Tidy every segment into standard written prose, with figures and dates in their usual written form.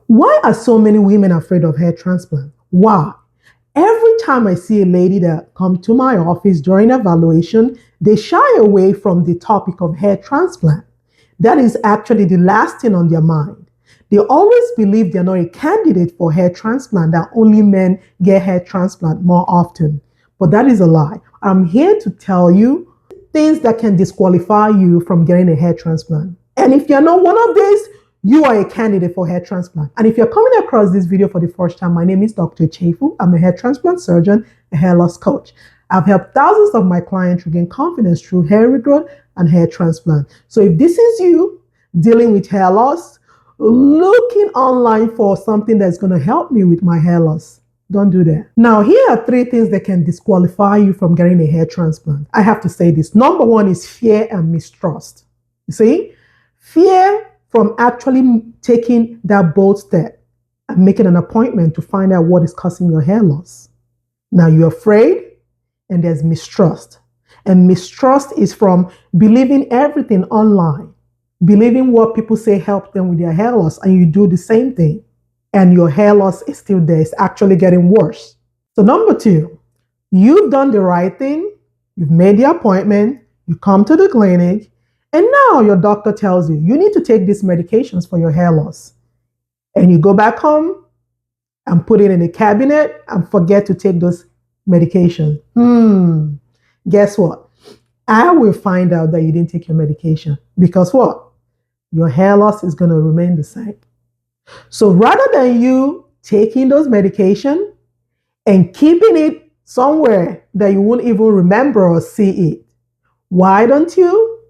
Why are so many women afraid of hair transplant? Why? Every time I see a lady that come to my office during evaluation, they shy away from the topic of hair transplant. That is actually the last thing on their mind. They always believe they're not a candidate for hair transplant, that only men get hair transplant more often. But that is a lie. I'm here to tell you things that can disqualify you from getting a hair transplant. And if you're not one of these, you are a candidate for hair transplant. And if you're coming across this video for the first time, my name is Dr. Chefu. I'm a hair transplant surgeon, a hair loss coach. I've helped thousands of my clients regain confidence through hair regrowth and hair transplant. So if this is you dealing with hair loss, looking online for something that's going to help me with my hair loss, don't do that. Now, here are 3 things that can disqualify you from getting a hair transplant. I have to say this. Number 1 is fear and mistrust. You see, fear from actually taking that bold step and making an appointment to find out what is causing your hair loss. Now, you're afraid, and there's mistrust. And mistrust is from believing everything online, believing what people say helps them with their hair loss, and you do the same thing, and your hair loss is still there. It's actually getting worse. So number 2, you've done the right thing. You've made the appointment. You come to the clinic, and now your doctor tells you, you need to take these medications for your hair loss. And you go back home and put it in a cabinet and forget to take those medications. Guess what? I will find out that you didn't take your medication, because what? Your hair loss is going to remain the same. So rather than you taking those medications and keeping it somewhere that you won't even remember or see it, why don't you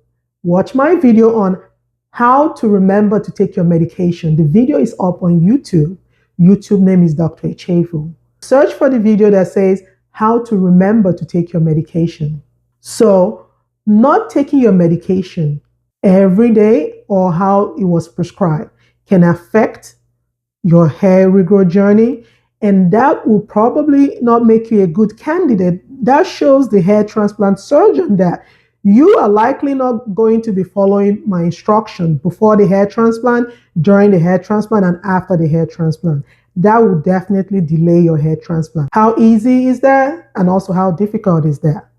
watch my video on how to remember to take your medication? The video is up on YouTube. YouTube name is Dr. Chefu. Search for the video that says how to remember to take your medication. So not taking your medication every day or how it was prescribed can affect your hair regrowth journey, and that will probably not make you a good candidate. That shows the hair transplant surgeon that you are likely not going to be following my instruction before the hair transplant, during the hair transplant, and after the hair transplant. That will definitely delay your hair transplant. How easy is that? And also how difficult is that?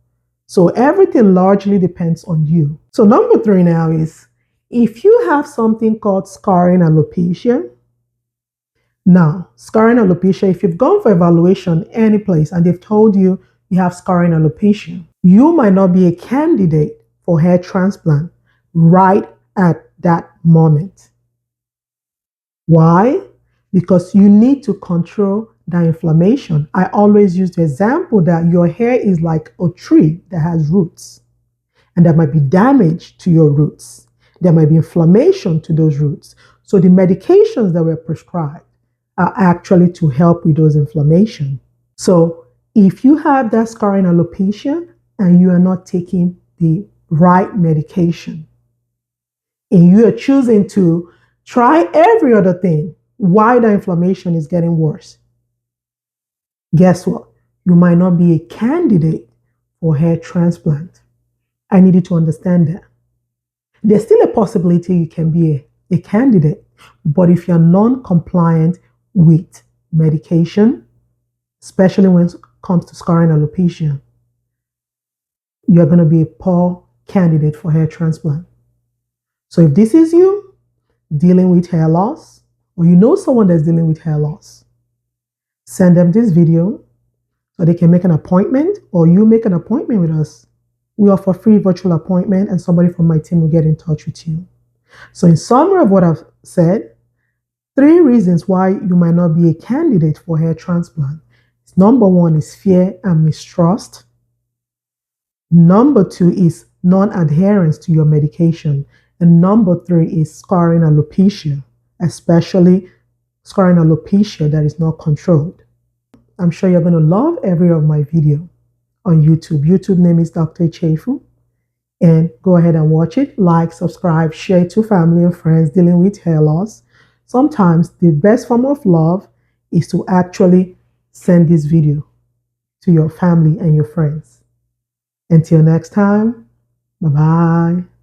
So everything largely depends on you. So number 3 now is, if you have something called scarring alopecia. Now, scarring alopecia, if you've gone for evaluation any place and they've told you you have scarring alopecia, you might not be a candidate for hair transplant right at that moment. Why? Because you need to control the inflammation. I always use the example that your hair is like a tree that has roots, and there might be damage to your roots. There might be inflammation to those roots. So the medications that were prescribed are actually to help with those inflammation. So if you have that scarring alopecia and you are not taking the right medication, and you are choosing to try every other thing while the inflammation is getting worse, guess what? You might not be a candidate for hair transplant. I need you to understand that. There's still a possibility you can be a candidate, but if you're non-compliant with medication, especially when it comes to scarring alopecia, you're going to be a poor candidate for hair transplant. So if this is you dealing with hair loss, or you know someone that's dealing with hair loss, send them this video so they can make an appointment, or you make an appointment with us. We offer free virtual appointment, and somebody from my team will get in touch with you. So in summary of what I've said, 3 reasons why you might not be a candidate for hair transplant. Number 1 is fear and mistrust. Number 2 is non-adherence to your medication. And number 3 is scarring alopecia, especially scarring alopecia that is not controlled. I'm sure you're going to love every of my video on YouTube. YouTube name is Dr. Chefu. And go ahead and watch it. Like, subscribe, share it to family and friends dealing with hair loss. Sometimes the best form of love is to actually send this video to your family and your friends. Until next time, bye-bye.